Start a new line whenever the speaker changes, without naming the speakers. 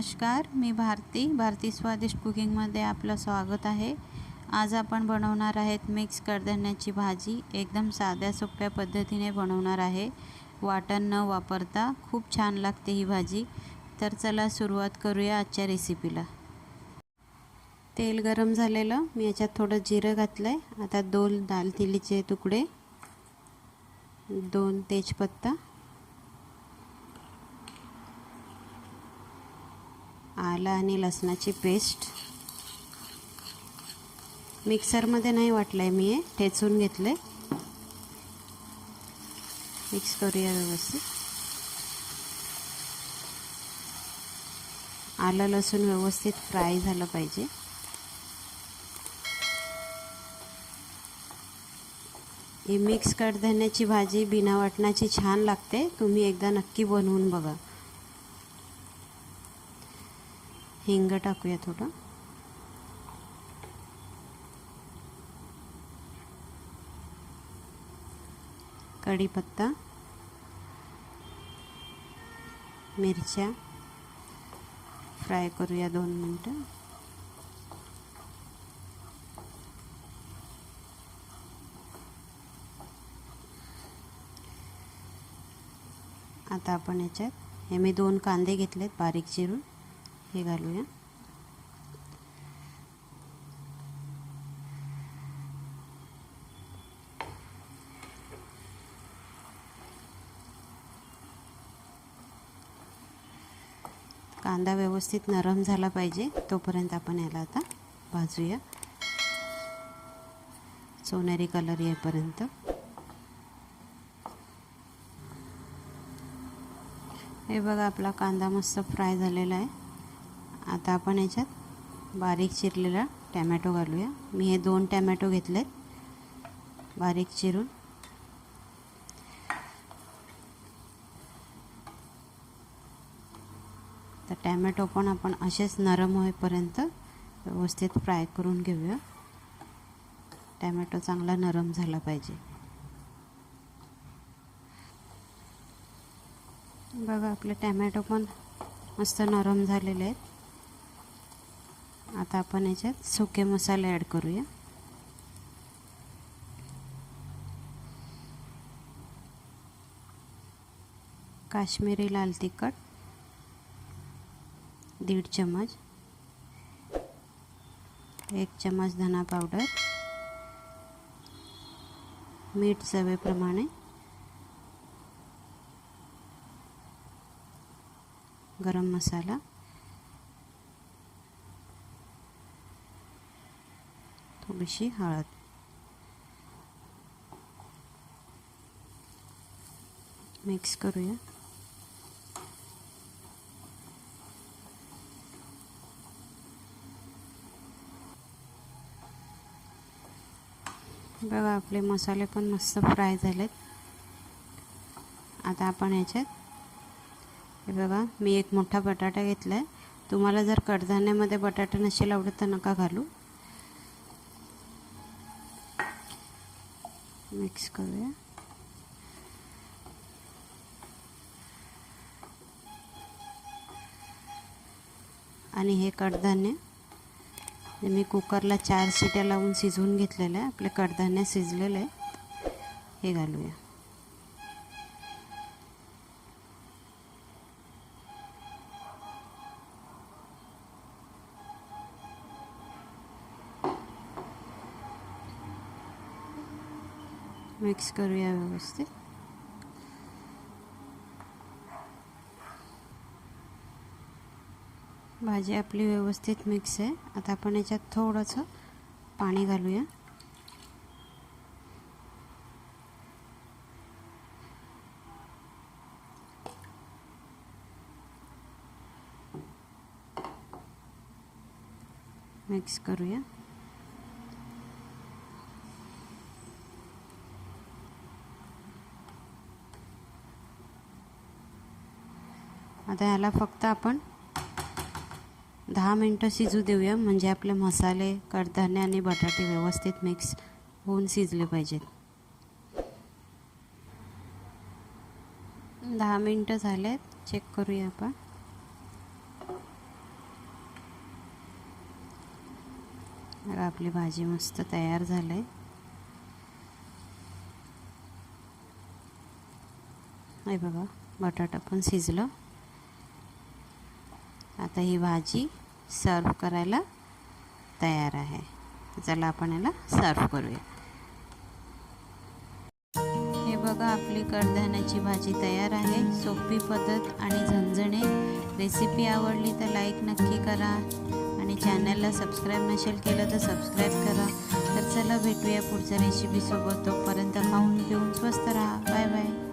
नमस्कार, मी भारती स्वादिष्ट कुकिंगमध्ये आपलं स्वागत आहे। आज आपण बनवणार आहेत मिक्स कडधान्याची भाजी। एकदम साध्या सोप्या पद्धतीने बनवणार आहे, वाटण न वापरता। खूप छान लागते ही भाजी। तर चला सुरुवात करूया आजच्या रेसिपीला। तेल गरम झालेलं, मी याच्यात थोडं जिरं घातलंय। आता 2 दालचिनीचे तुकडे, 2 तेजपत्ता, आलं आणि लसणाची पेस्ट। मिक्सरमध्ये नाही वाटलंय मी, हे ठेचून घेतले। मिक्स करूया व्यवस्थित। आलं लसूण व्यवस्थित फ्राय झालं पाहिजे। ही मिक्स कडधान्याची भाजी बिना वाटणाची छान लागते, तुम्ही एकदा नक्की बनवून बघा। हिंग टाकूया थोडं, कढीपत्ता, मिरच्या फ्राय करूया 2 मिनिटं। आता आपण याच्यात हे मी 2 कांदे घेतलेत बारीक चिरून, हे घालूया। कांदा व्यवस्थित नरम झाला पाहिजे, तोपर्यंत आपण याला आता भाजूया, सोनेरी कलर येईपर्यंत। हे बघा, आपला कांदा मस्त फ्राय झालेला आहे। आता आपण याच्यात बारीक चिरलेला टोमॅटो घालूया। मी हे 2 टोमॅटो घेतलेत बारीक चिरून। तर टोमॅटो पण आपण असेच नरम होईपर्यंत व्यवस्थित फ्राय करून घेऊया। टोमॅटो चांगला नरम झाला पाहिजे। बघा, आपले टोमॅटो पण मस्त नरम झालेले आहेत। आता आपण याच्यात सुके मसाले ॲड करूया। काश्मीरी लाल तिखट 1.5 चम्मच, 1 चम्मच धना पावडर, मीठ चवीप्रमाणे, गरम मसाला, थोडीशी हळद। मिक्स करूया। बघा, आपले मसाले पण मस्त फ्राय झालेत। आता आपण याच्यात हे बघा, मी 1 मोठा बटाटा घेतलाय। तुम्हाला जर कडधान्यामध्ये बटाटा नसेल आवडत तर नका घालू। मिक्स करूया। आणि हे कडधान्य मी कुकरला 4 शिट्या लावून शिजवून घेतलेलं आहे। आपले कडधान्य शिजलेले आहे, हे घालूया। मिक्स करूया व्यवस्थित। भाजी आपली व्यवस्थित मिक्स आहे। आता आपण याच्यात थोडंसं पाणी घालूया। मिक्स करूया। आता ह्याला फक्त आपण 10 मिनिटं शिजू देऊया, म्हणजे आपले मसाले, कडधान्य आणि बटाटे व्यवस्थित मिक्स होऊन शिजले पाहिजेत। 10 मिनिटं झालेत, चेक करूया आपण। बघा आपली भाजी मस्त तयार झाली. हे बघा बटाटा पण शिजलं. आता ही भाजी सर्व करायला तयार आहे. चला आपण याला सर्व करूया. हे बघा आपली कडधान्याची भाजी तयार आहे. सोपी पद्धत आणि झणझणीत रेसिपी आवडली तर लाईक नक्की करा आणि चॅनलला सबस्क्राईब नसेल केलं तर सबस्क्राईब करा. तर चला भेटूया पुढच्या रेसिपीसोबत. तोपर्यंत खाऊन पिऊन स्वस्त राहा. Bye bye.